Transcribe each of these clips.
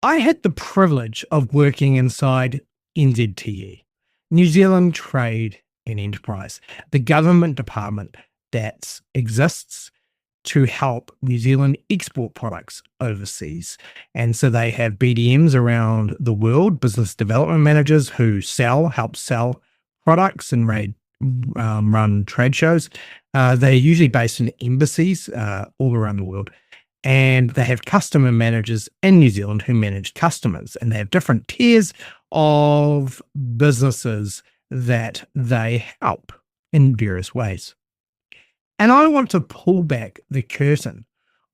I had the privilege of working inside NZTE, New Zealand Trade and Enterprise, the government department that exists to help New Zealand export products overseas. And so they have BDMs around the world, business development managers who help sell products and run trade shows. They're usually based in embassies all around the world. And they have customer managers in New Zealand who manage customers, and they have different tiers of businesses that they help in various ways. And I want to pull back the curtain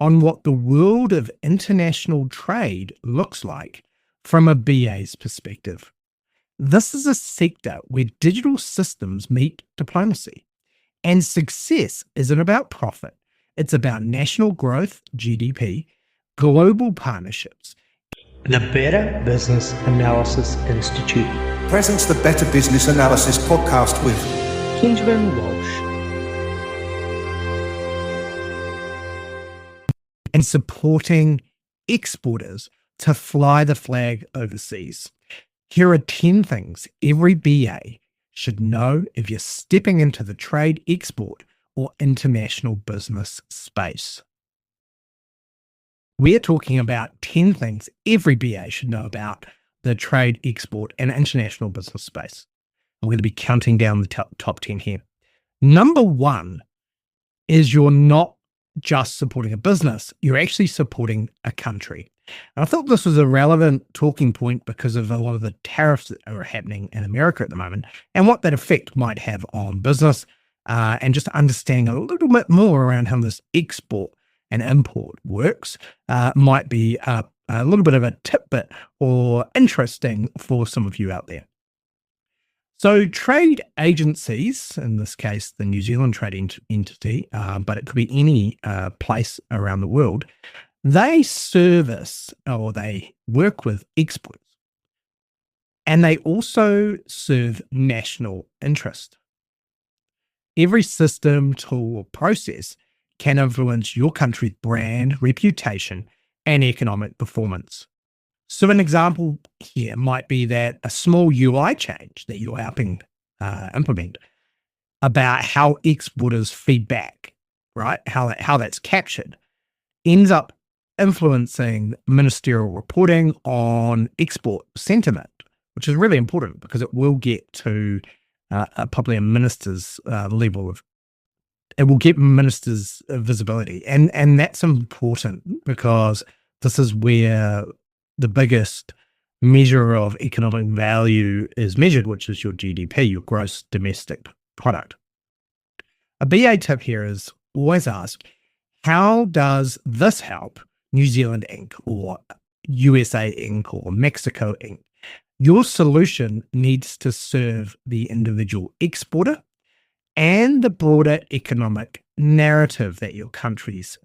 on what the world of international trade looks like from a BA's perspective. This is a sector where digital systems meet diplomacy, and success isn't about profit. It's about national growth, GDP, global partnerships. The Better Business Analysis Institute presents the Better Business Analysis podcast with Benjamin Walsh and supporting exporters to fly the flag overseas. Here are 10 things every BA should know if you're stepping into the trade, export, or international business space. We're talking about 10 things every BA should know about the trade, export, and international business space. I'm going to be counting down the top 10 here. Number one is you're not just supporting a business, you're actually supporting a country. And I thought this was a relevant talking point because of a lot of the tariffs that are happening in America at the moment and what that effect might have on business. And just understanding a little bit more around how this export and import works might be a little bit of a tidbit or interesting for some of you out there. So trade agencies, in this case, the New Zealand trade entity, but it could be any place around the world, they service or they work with exporters. And they also serve national interest. Every system, tool, or process can influence your country's brand, reputation, and economic performance. So an example here might be that a small UI change that you're helping implement about how exporters feedback, right? How that's captured ends up influencing ministerial reporting on export sentiment, which is really important because it will get to probably a minister's level of, it will get ministers' visibility. And that's important because this is where the biggest measure of economic value is measured, which is your GDP, your gross domestic product. A BA tip here is always ask, how does this help New Zealand Inc. or USA Inc. or Mexico Inc.? Your solution needs to serve the individual exporter and the broader economic narrative that your country's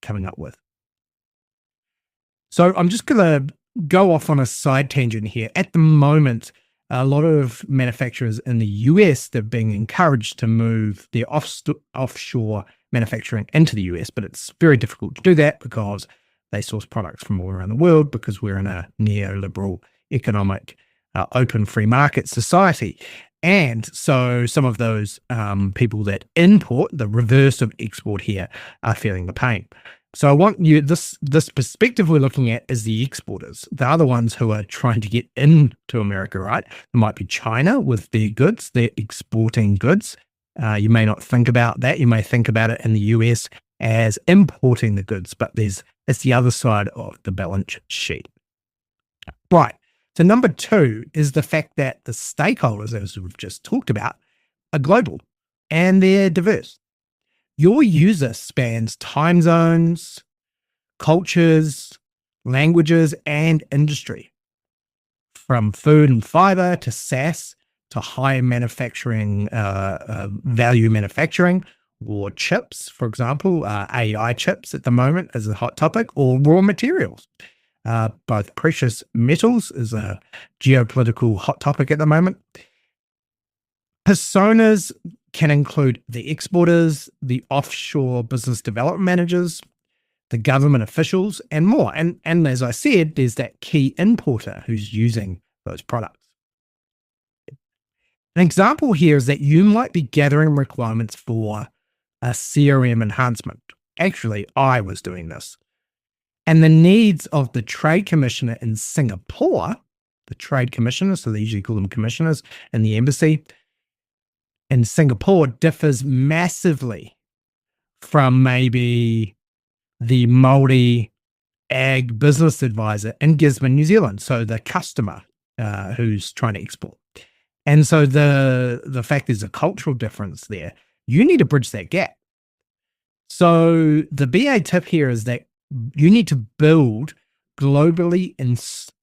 coming up with. So I'm just going to go off on a side tangent here. At the moment, a lot of manufacturers in the US, they're being encouraged to move their offshore manufacturing into the US, but it's very difficult to do that because they source products from all around the world because we're in a neoliberal economic open free market society. And so some of those people that import, the reverse of export here, are feeling the pain. So I want you, this perspective we're looking at is the exporters. They are the ones who are trying to get into America, right? It might be China with their goods, they're exporting goods. You may not think about that. You may think about it in the US as importing the goods, but it's the other side of the balance sheet. Right. So number two is the fact that the stakeholders, as we've just talked about, are global and they're diverse. Your user spans time zones, cultures, languages, and industry. From food and fiber to SaaS to high manufacturing, value manufacturing, or chips, for example, AI chips at the moment is a hot topic, or raw materials. Both precious metals is a geopolitical hot topic at the moment. Personas can include the exporters, the offshore business development managers, the government officials, and more. And as I said, there's that key importer who's using those products. An example here is that you might be gathering requirements for a CRM enhancement. Actually, I was doing this. And the needs of the trade commissioner in Singapore, the trade commissioner, so they usually call them commissioners in the embassy in Singapore, differs massively from maybe the multi-ag business advisor in Gisborne, New Zealand. So the customer who's trying to export. And so the fact there's a cultural difference there, you need to bridge that gap. So the BA tip here is that you need to build globally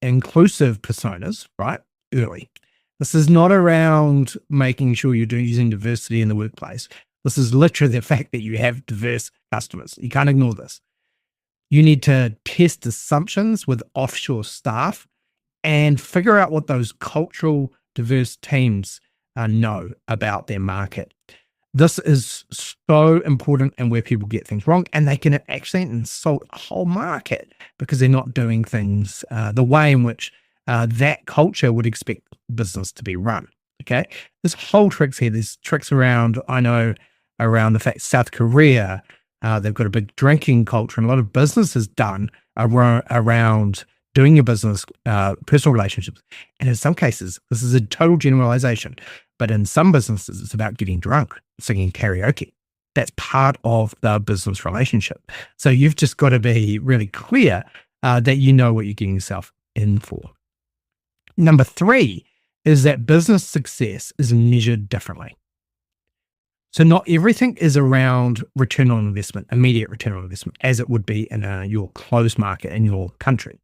inclusive personas, right, early. This is not around making sure you're using diversity in the workplace. This is literally the fact that you have diverse customers. You can't ignore this. You need to test assumptions with offshore staff and figure out what those cultural diverse teams know about their market. This is so important and where people get things wrong, and they can actually insult a whole market because they're not doing things the way in which that culture would expect business to be run. Okay, there's whole tricks here. There's tricks around, I know, around the fact South Korea, they've got a big drinking culture, and a lot of business is done around doing your business, personal relationships. And in some cases, this is a total generalization, but in some businesses, it's about getting drunk, singing karaoke. That's part of the business relationship. So you've just got to be really clear that you know what you're getting yourself in for. Number 3 is that business success is measured differently. So not everything is around return on investment, immediate return on investment, as it would be in your closed market in your country.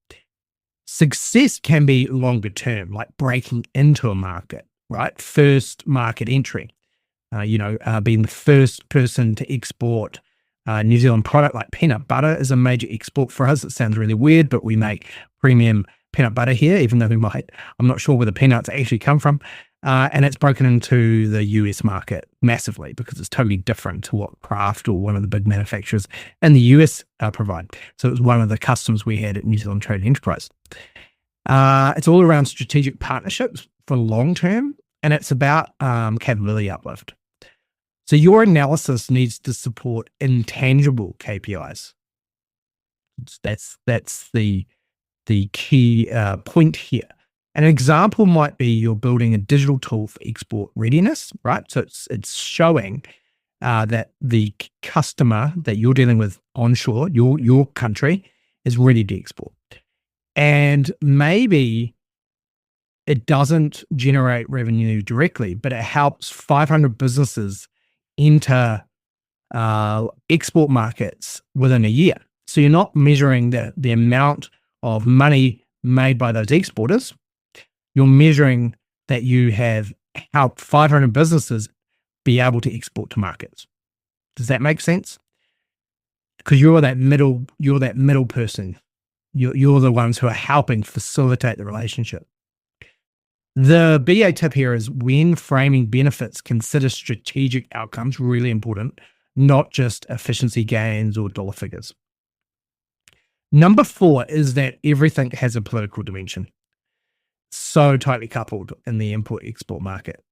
Success can be longer term, like breaking into a market, right? First market entry, being the first person to export New Zealand product like peanut butter is a major export for us. It sounds really weird, but we make premium peanut butter here, even though I'm not sure where the peanuts actually come from. And it's broken into the US market massively because it's totally different to what Kraft or one of the big manufacturers in the US provide. So it was one of the customs we had at New Zealand Trade Enterprise. It's all around strategic partnerships for long term, and it's about capability uplift. So your analysis needs to support intangible KPIs. That's the key point here. An example might be you're building a digital tool for export readiness, right? So it's showing that the customer that you're dealing with onshore, your country, is ready to export. And maybe it doesn't generate revenue directly, but it helps 500 businesses enter export markets within a year. So you're not measuring the amount of money made by those exporters. You're measuring that you have helped 500 businesses be able to export to markets. Does that make sense? Because you're that middle person. You're the ones who are helping facilitate the relationship. The BA tip here is when framing benefits, consider strategic outcomes, really important, not just efficiency gains or dollar figures. Number 4 is that everything has a political dimension. So tightly coupled in the import-export market.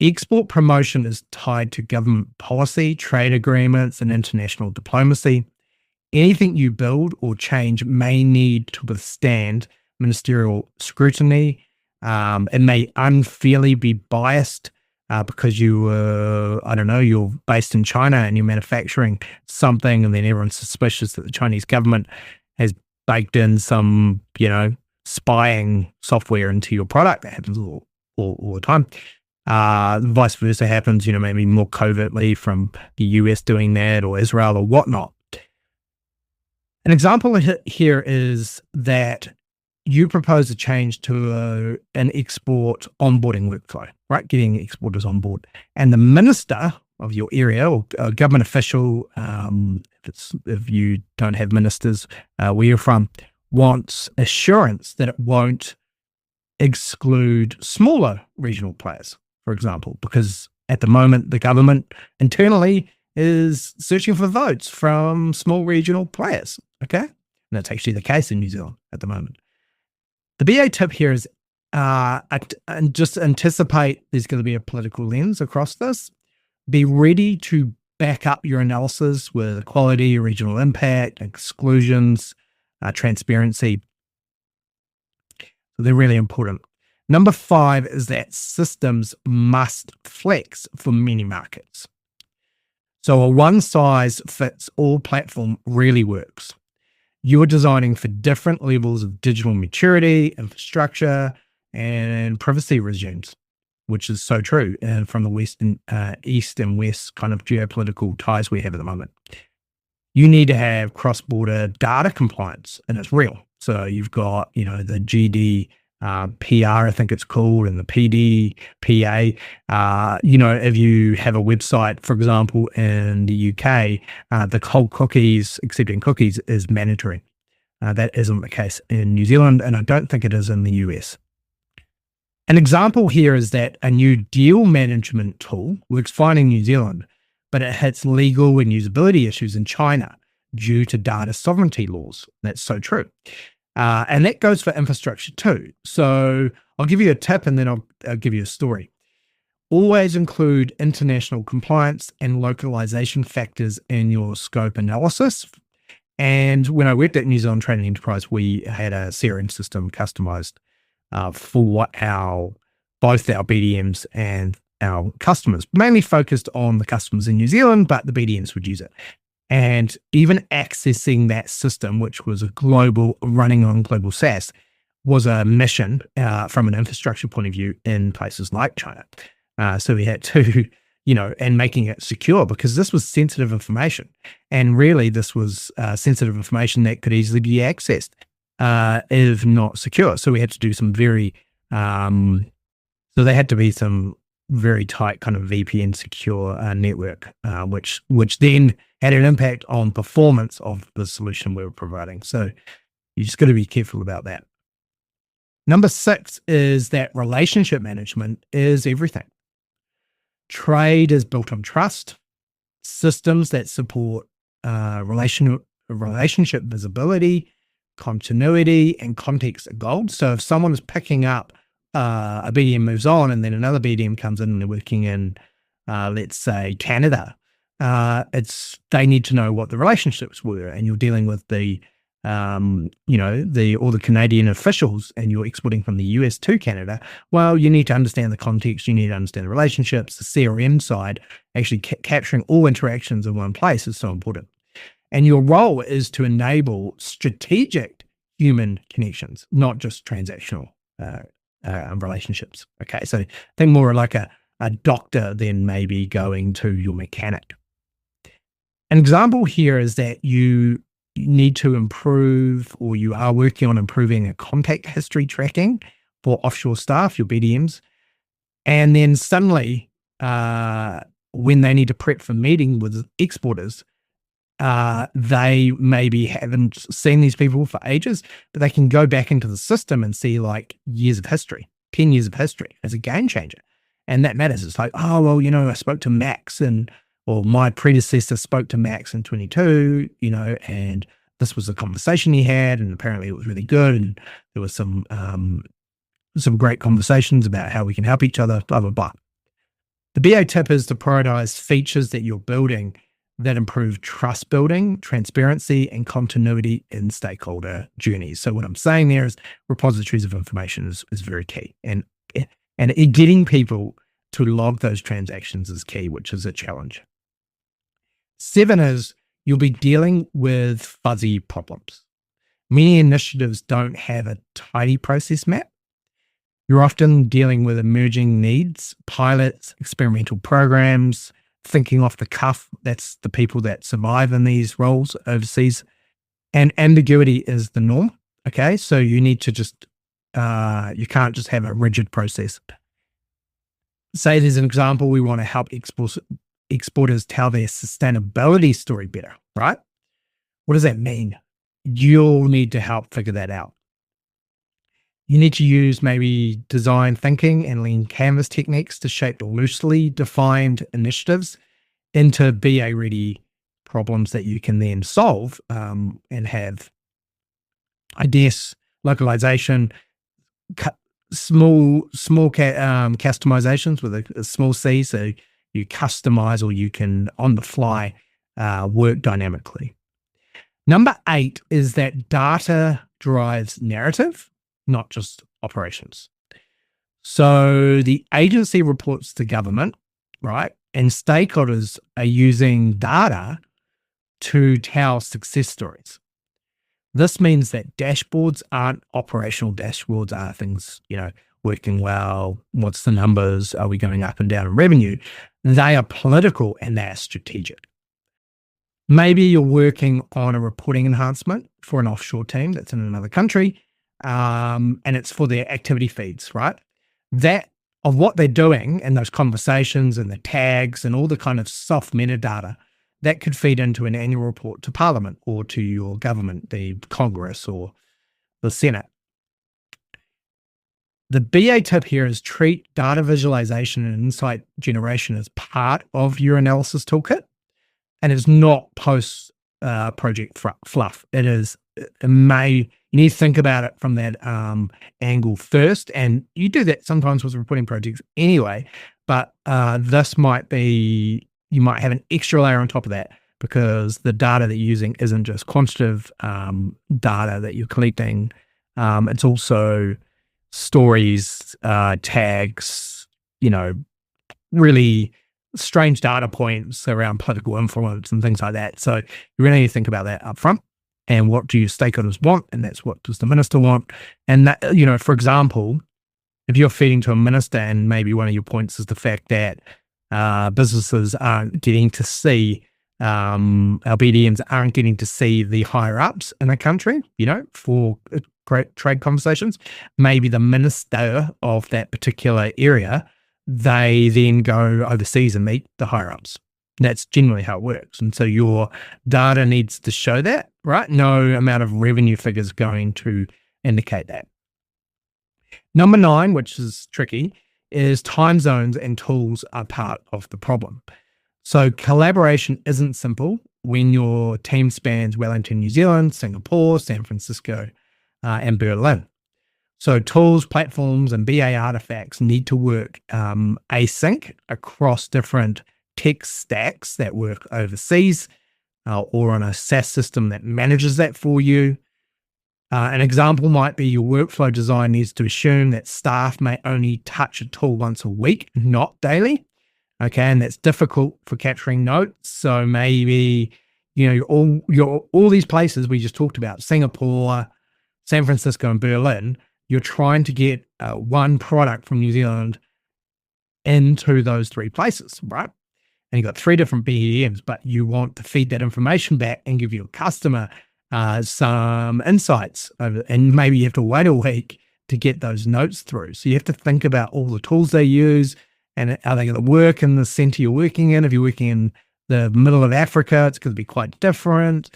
Export promotion is tied to government policy, trade agreements, and international diplomacy. Anything you build or change may need to withstand ministerial scrutiny. It may unfairly be biased because you're based in China and you're manufacturing something, and then everyone's suspicious that the Chinese government has baked in some, spying software into your product. That happens all the time. Vice versa happens, maybe more covertly from the US doing that, or Israel or whatnot. An example here is that you propose a change to an export onboarding workflow, right? Getting exporters on board. And the minister of your area or a government official, if you don't have ministers where you're from, wants assurance that it won't exclude smaller regional players, for example, because at the moment the government internally is searching for votes from small regional players. Okay. And that's actually the case in New Zealand at the moment. The BA tip here is and just anticipate there's going to be a political lens across this. Be ready to back up your analysis with equality, regional impact, exclusions, transparency. So they're really important. Number 5 is that systems must flex for many markets. So a one-size-fits-all platform really works. You're designing for different levels of digital maturity, infrastructure, and privacy regimes, which is so true from the East and West kind of geopolitical ties we have at the moment. You need to have cross-border data compliance, and it's real. So you've got, the GDPR, I think it's called, and the PDPA. If you have a website, for example, in the UK, the whole accepting cookies is mandatory. That isn't the case in New Zealand, and I don't think it is in the US. An example here is that a new deal management tool works fine in New Zealand, but it hits legal and usability issues in China due to data sovereignty laws. That's so true. And that goes for infrastructure too. So I'll give you a tip and then I'll give you a story. Always include international compliance and localization factors in your scope analysis. And when I worked at New Zealand Trade and Enterprise, we had a CRM system customized for both our BDMs and our customers, mainly focused on the customers in New Zealand, but the BDMs would use it. And even accessing that system, which was running on global SaaS, was a mission from an infrastructure point of view in places like China. So we had to, and making it secure, because this was sensitive information. And really, this was sensitive information that could easily be accessed if not secure. So we had to do some very tight kind of VPN secure network, which then had an impact on performance of the solution we were providing. So you just got to be careful about that. Number 6 is that relationship management is everything. Trade is built on trust. Systems that support relationship visibility, continuity, and context are gold. So if someone is picking up a BDM moves on and then another BDM comes in and they're working in, let's say, Canada, they need to know what the relationships were, and you're dealing with all the Canadian officials, and you're exporting from the US to Canada. Well, you need to understand the context, you need to understand the relationships. The CRM side, actually capturing all interactions in one place, is so important. And your role is to enable strategic human connections, not just transactional relationships. Okay, so think more like a doctor than maybe going to your mechanic. An example here is that you need to improve, or you are working on improving, a contact history tracking for offshore staff, your BDMs. And then suddenly, when they need to prep for meeting with exporters, they maybe haven't seen these people for ages, but they can go back into the system and see like years of history, 10 years of history as a game changer. And that matters. It's like, oh, well, I spoke to Max or my predecessor spoke to Max in 22, and this was the conversation he had, and apparently it was really good. And there was some great conversations about how we can help each other, blah, blah, blah. The BA tip is to prioritize features that you're building that improve trust building, transparency, and continuity in stakeholder journeys. So what I'm saying there is repositories of information is very key. And getting people to log those transactions is key, which is a challenge. 7 is you'll be dealing with fuzzy problems. Many initiatives don't have a tidy process map. You're often dealing with emerging needs, pilots, experimental programs, thinking off the cuff. That's the people that survive in these roles overseas. And ambiguity is the norm. Okay, so you need to you can't just have a rigid process. Say there's an example, we want to help exporters tell their sustainability story better, right? What does that mean? You'll need to help figure that out. You need to use maybe design thinking and lean canvas techniques to shape loosely defined initiatives into BA ready problems that you can then solve and have, I guess, localization, small customizations with a small c, so you customize or you can on the fly work dynamically. Number 8 is that data drives narrative, not just operations. So the agency reports to government, right? And stakeholders are using data to tell success stories. This means that dashboards aren't operational dashboards, are things, working well, what's the numbers, are we going up and down in revenue? They are political and they are strategic. Maybe you're working on a reporting enhancement for an offshore team that's in another country, and it's for their activity feeds, right? That of what they're doing and those conversations and the tags and all the kind of soft metadata that could feed into an annual report to Parliament or to your government, the Congress or the Senate. The BA tip here is treat data visualization and insight generation as part of your analysis toolkit, and it's not post project fluff. You need to think about it from that angle first, and you do that sometimes with reporting projects anyway, but this might be, you might have an extra layer on top of that because the data that you're using isn't just quantitative data that you're collecting. It's also stories, tags, really strange data points around political influence and things like that. So you really need to think about that up front. And what do your stakeholders want? And that's what does the minister want? And that, for example, if you're feeding to a minister and maybe one of your points is the fact that businesses aren't getting to see, our BDMs aren't getting to see the higher ups in a country, for great trade conversations, maybe the minister of that particular area, they then go overseas and meet the higher ups. That's generally how it works. And so your data needs to show that, right? No amount of revenue figures going to indicate that. Number 9, which is tricky, is time zones and tools are part of the problem. So collaboration isn't simple when your team spans Wellington, New Zealand, Singapore, San Francisco, and Berlin. So tools, platforms, and BA artifacts need to work async across different tech stacks that work overseas or on a SaaS system that manages that for you. An example might be your workflow design needs to assume that staff may only touch a tool once a week, not daily. Okay, and that's difficult for capturing notes. So maybe, all these places we just talked about, Singapore, San Francisco, and Berlin, you're trying to get one product from New Zealand into those 3 places, right? And you've got 3 different BEMs, but you want to feed that information back and give your customer some insights and maybe you have to wait a week to get those notes through. So you have to think about all the tools they use and are they going to work in the center you're working in? If you're working in the middle of Africa, it's going to be quite different,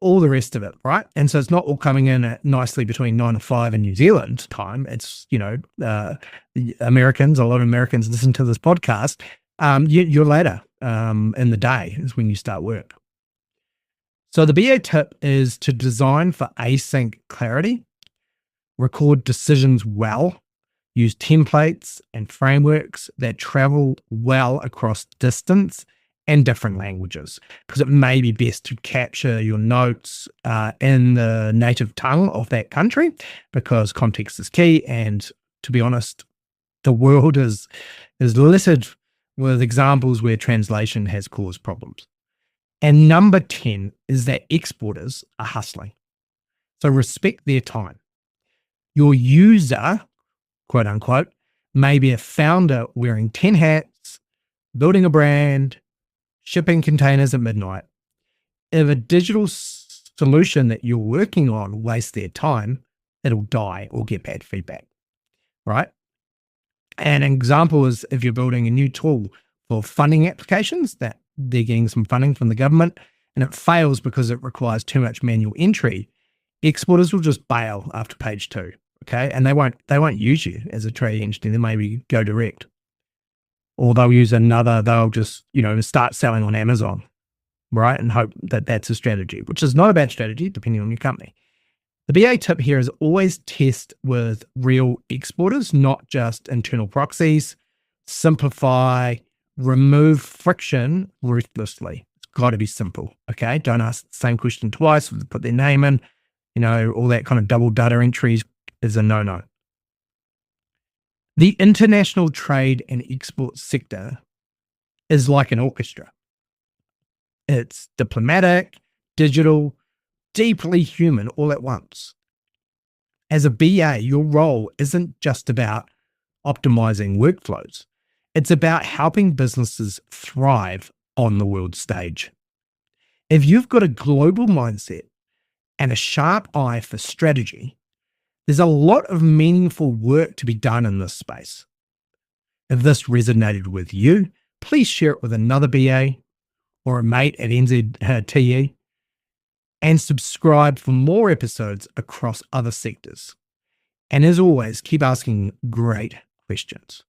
all the rest of it, right? And so it's not all coming in nicely between 9 and 5 in New Zealand time. It's, Americans, a lot of Americans listen to this podcast. You're later in the day is when you start work. So the BA tip is to design for async clarity, record decisions well, use templates and frameworks that travel well across distance and different languages, because it may be best to capture your notes in the native tongue of that country because context is key. And to be honest, the world is littered with examples where translation has caused problems. And number 10 is that exporters are hustling. So respect their time. Your user, quote unquote, may be a founder wearing 10 hats, building a brand, shipping containers at midnight. If a digital solution that you're working on wastes their time, it'll die or get bad feedback, right? An example is if you're building a new tool for funding applications that they're getting some funding from the government and it fails because it requires too much manual entry, exporters will just bail after page 2, okay? And they won't use you as a trade engineer. They maybe go direct. or they'll use another, they'll just, start selling on Amazon, right? And hope that that's a strategy, which is not a bad strategy, depending on your company. The BA tip here is always test with real exporters, not just internal proxies. Simplify, remove friction ruthlessly. It's got to be simple, okay? Don't ask the same question twice, put their name in, all that kind of double data entries is a no-no. The international trade and export sector is like an orchestra. It's diplomatic, digital, deeply human all at once. As a BA, your role isn't just about optimizing workflows. It's about helping businesses thrive on the world stage. If you've got a global mindset and a sharp eye for strategy, there's a lot of meaningful work to be done in this space. If this resonated with you, please share it with another BA or a mate at NZTE, and subscribe for more episodes across other sectors. And as always, keep asking great questions.